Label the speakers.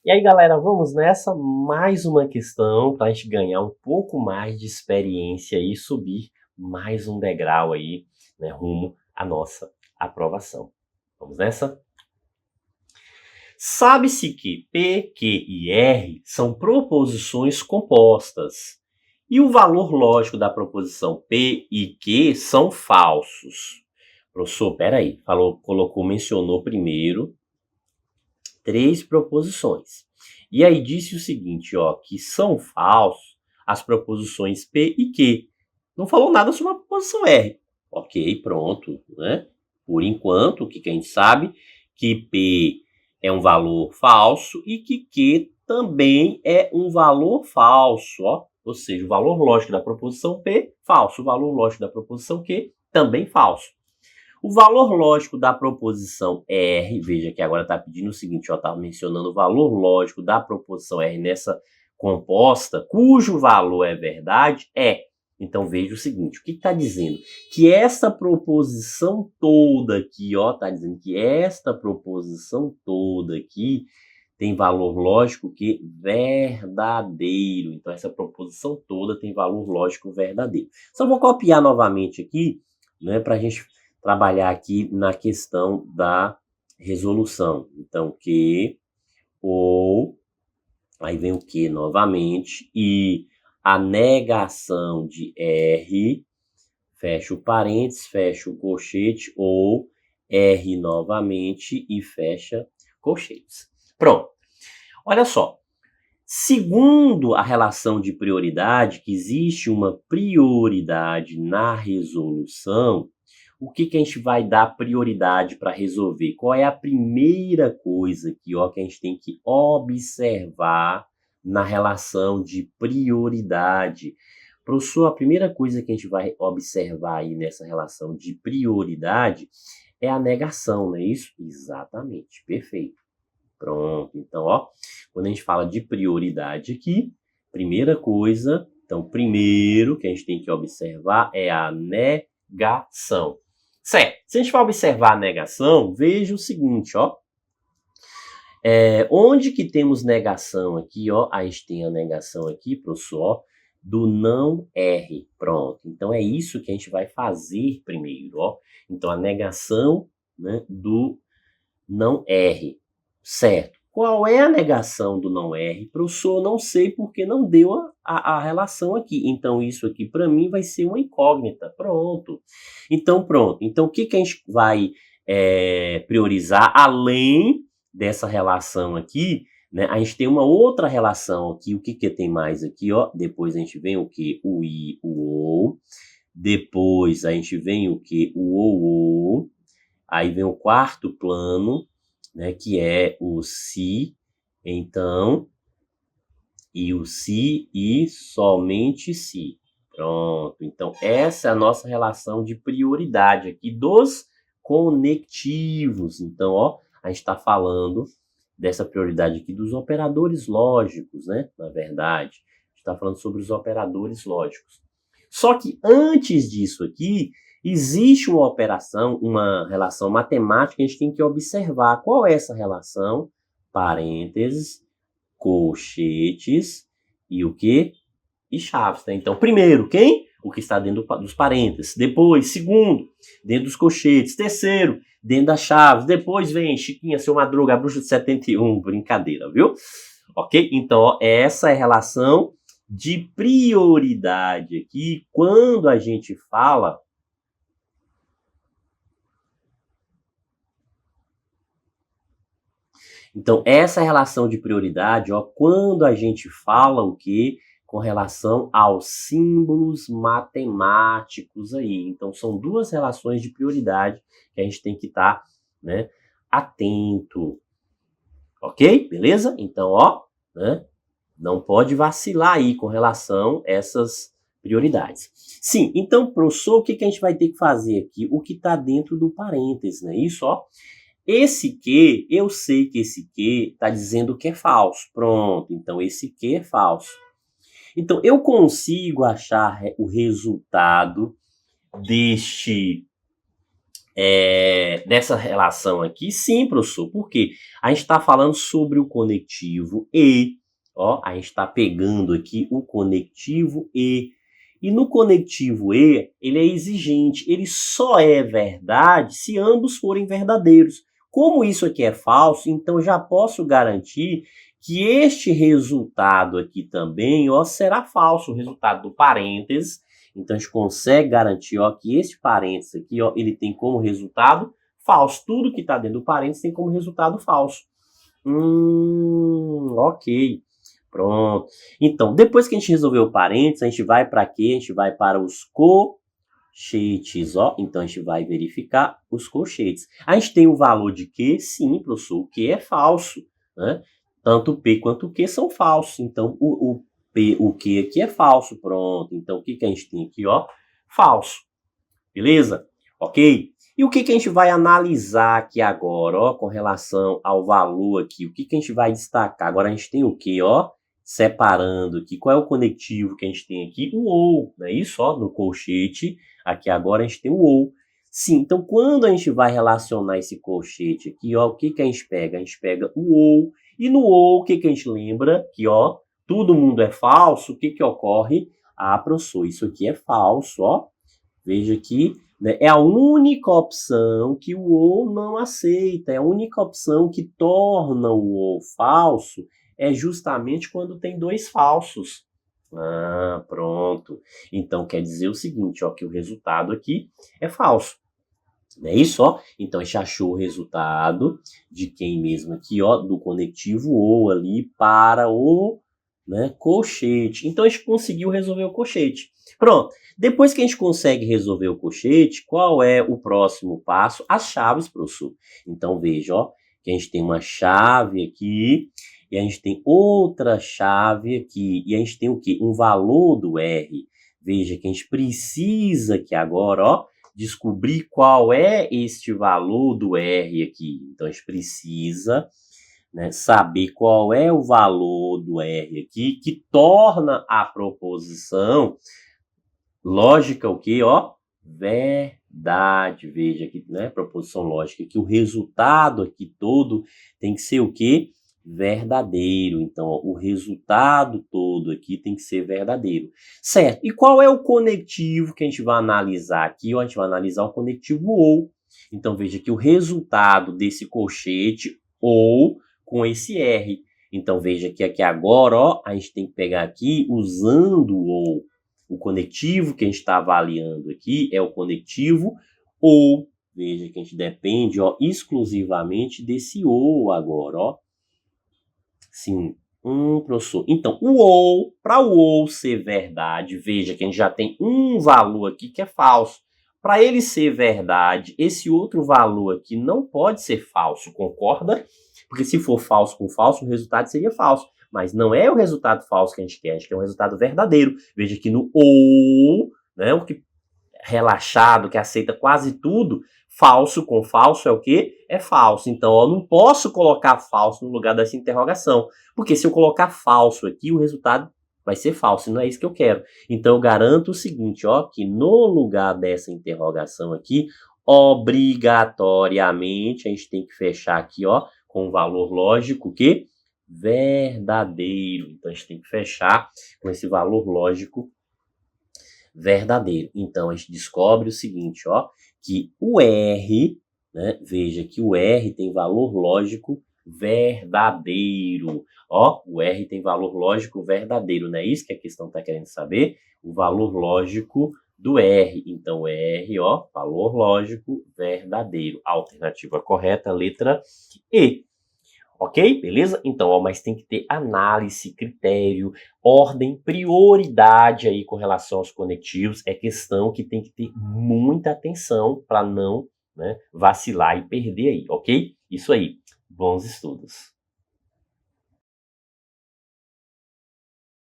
Speaker 1: E aí, galera, vamos nessa, mais uma questão para a gente ganhar um pouco mais de experiência e subir mais um degrau aí, né, rumo à nossa aprovação. Vamos nessa? Sabe-se que P, Q e R são proposições compostas e o valor lógico da proposição P e Q são falsos. Professor, peraí, mencionou primeiro 3 proposições. E aí disse o seguinte, ó, que são falsos as proposições P e Q. Não falou nada sobre a proposição R. Ok, pronto, né? Por enquanto, o que a gente sabe? Que P é um valor falso e que Q também é um valor falso, ó. Ou seja, o valor lógico da proposição P, falso. O valor lógico da proposição Q, também falso. O valor lógico da proposição R, veja que agora está pedindo o seguinte, está mencionando o valor lógico da proposição R nessa composta, cujo valor é verdade, é. Então veja o seguinte, o que está dizendo? Que essa proposição toda aqui, está dizendo que esta proposição toda aqui tem valor lógico que verdadeiro. Então essa proposição toda tem valor lógico verdadeiro. Só vou copiar novamente aqui, né, para a gente trabalhar aqui na questão da resolução. Então, que, ou, aí vem o que novamente, e a negação de R, fecha o parênteses, fecha o colchete, ou R novamente e fecha colchetes. Pronto. Olha só. Segundo a relação de prioridade, que existe uma prioridade na resolução, o que a gente vai dar prioridade para resolver? Qual é a primeira coisa que a gente tem que observar na relação de prioridade? Professor, a primeira coisa que a gente vai observar aí nessa relação de prioridade é a negação, não é isso? Exatamente, perfeito. Pronto, então, quando a gente fala de prioridade aqui, primeira coisa, então, primeiro que a gente tem que observar é a negação. Certo, se a gente vai observar a negação, veja o seguinte, onde que temos negação aqui, a gente tem a negação aqui, professor, do não R, pronto. Então, é isso que a gente vai fazer primeiro, Então, a negação, né, do não R, certo. Qual é a negação do não R? Professor, não sei porque não deu a relação aqui. Então, isso aqui para mim vai ser uma incógnita. Pronto. Então, pronto. Então, o que a gente vai priorizar além dessa relação aqui? Né? A gente tem uma outra relação aqui. O que tem mais aqui? Depois a gente vem o que? O I, o OU. Depois a gente vem o que? O OU. Aí vem o quarto plano, né, que é o se, então, e o se e somente se. Pronto. Então, essa é a nossa relação de prioridade aqui dos conectivos. Então, a gente está falando dessa prioridade aqui dos operadores lógicos, né? Na verdade, a gente está falando sobre os operadores lógicos. Só que antes disso aqui, existe uma operação, uma relação matemática que a gente tem que observar. Qual é essa relação? Parênteses, colchetes e o quê? E chaves, né? Então, primeiro, quem? O que está dentro dos parênteses. Depois, segundo, dentro dos colchetes. Terceiro, dentro das chaves. Depois vem Chiquinha, seu Madruga, a bruxa de 71. Brincadeira, viu? Ok? Então, essa é a relação de prioridade aqui. Quando a gente fala... Então, essa relação de prioridade, quando a gente fala o quê? Com relação aos símbolos matemáticos aí. Então, são duas relações de prioridade que a gente tem que estar, né, atento. Ok? Beleza? Então, né, não pode vacilar aí com relação a essas prioridades. Sim, então, professor, o que a gente vai ter que fazer aqui? O que está dentro do parênteses, né? Isso, Esse que, eu sei que esse que está dizendo que é falso. Pronto, então esse que é falso. Então, eu consigo achar o resultado deste nessa relação aqui? Sim, professor, porque a gente está falando sobre o conectivo E, ó, a gente está pegando aqui o conectivo e no conectivo E, ele é exigente, ele só é verdade se ambos forem verdadeiros. Como isso aqui é falso, então já posso garantir que este resultado aqui também, ó, será falso, o resultado do parênteses. Então, a gente consegue garantir, ó, que esse parênteses aqui, ó, ele tem como resultado falso. Tudo que está dentro do parênteses tem como resultado falso. Ok. Pronto. Então, depois que a gente resolveu o parênteses, a gente vai para quê? A gente vai para os colchetes, ó. Então, a gente vai verificar os colchetes. A gente tem o valor de Q? Sim, professor. O Q é falso, né? Tanto o P quanto o Q são falsos. Então, o Q aqui é falso. Pronto. Então, o que a gente tem aqui, ó? Falso. Beleza? Ok? E o que a gente vai analisar aqui agora, ó, com relação ao valor aqui? O que a gente vai destacar? Agora a gente tem o quê, ó? Separando aqui. Qual é o conectivo que a gente tem aqui? O OU, não é isso? Ó, no colchete. Aqui agora a gente tem o OU. Sim, então quando a gente vai relacionar esse colchete aqui, ó, o que a gente pega? A gente pega o OU. E no OU, o que a gente lembra? Que, ó, todo mundo é falso. O que ocorre? Ah, professor, isso aqui é falso, ó. Veja aqui, né, é a única opção que o OU não aceita. É a única opção que torna o OU falso é justamente quando tem dois falsos. Ah, pronto. Então, quer dizer o seguinte, ó, que o resultado aqui é falso. Não é isso, ó? Então, a gente achou o resultado de quem mesmo aqui, ó, do conectivo OU ali para o, né, colchete. Então, a gente conseguiu resolver o colchete. Pronto. Depois que a gente consegue resolver o colchete, qual é o próximo passo? As chaves, professor. Então, veja, ó, que a gente tem uma chave aqui e a gente tem outra chave aqui. E a gente tem o quê? Um valor do R. Veja que a gente precisa aqui agora, ó, descobrir qual é este valor do R aqui. Então, a gente precisa, né, saber qual é o valor do R aqui que torna a proposição lógica o quê? Ó, verdade. Veja aqui, né, proposição lógica, que o resultado aqui todo tem que ser o quê? Verdadeiro. Então, ó, o resultado todo aqui tem que ser verdadeiro. Certo. E qual é o conectivo que a gente vai analisar aqui? Ó, a gente vai analisar o conectivo OU. Então, veja que o resultado desse colchete OU com esse R. Então, veja que aqui agora, ó, a gente tem que pegar aqui usando o OU. O conectivo que a gente está avaliando aqui é o conectivo OU. Veja que a gente depende, ó, exclusivamente desse OU agora, ó. Sim, professor. Então, o OU, para o OU ser verdade, veja que a gente já tem um valor aqui que é falso. Para ele ser verdade, esse outro valor aqui não pode ser falso, concorda? Porque se for falso com falso, o resultado seria falso. Mas não é o resultado falso que a gente quer um resultado verdadeiro. Veja que no OU, né, o que relaxado, que aceita quase tudo, falso com falso é o quê? É falso. Então, eu não posso colocar falso no lugar dessa interrogação. Porque se eu colocar falso aqui, o resultado vai ser falso, e não é isso que eu quero. Então, eu garanto o seguinte, ó, que no lugar dessa interrogação aqui, obrigatoriamente, a gente tem que fechar aqui, ó, com um valor lógico que verdadeiro. Então, a gente tem que fechar com esse valor lógico verdadeiro. Então, a gente descobre o seguinte, ó, que o R, né, veja que o R tem valor lógico verdadeiro. Ó, o R tem valor lógico verdadeiro, não é isso que a questão está querendo saber? O valor lógico do R. Então, R, ó, valor lógico verdadeiro. A alternativa correta, letra E. Ok? Beleza? Então, ó, mas tem que ter análise, critério, ordem, prioridade aí com relação aos conectivos. É questão que tem que ter muita atenção para não, né, vacilar e perder aí, ok? Isso aí. Bons estudos.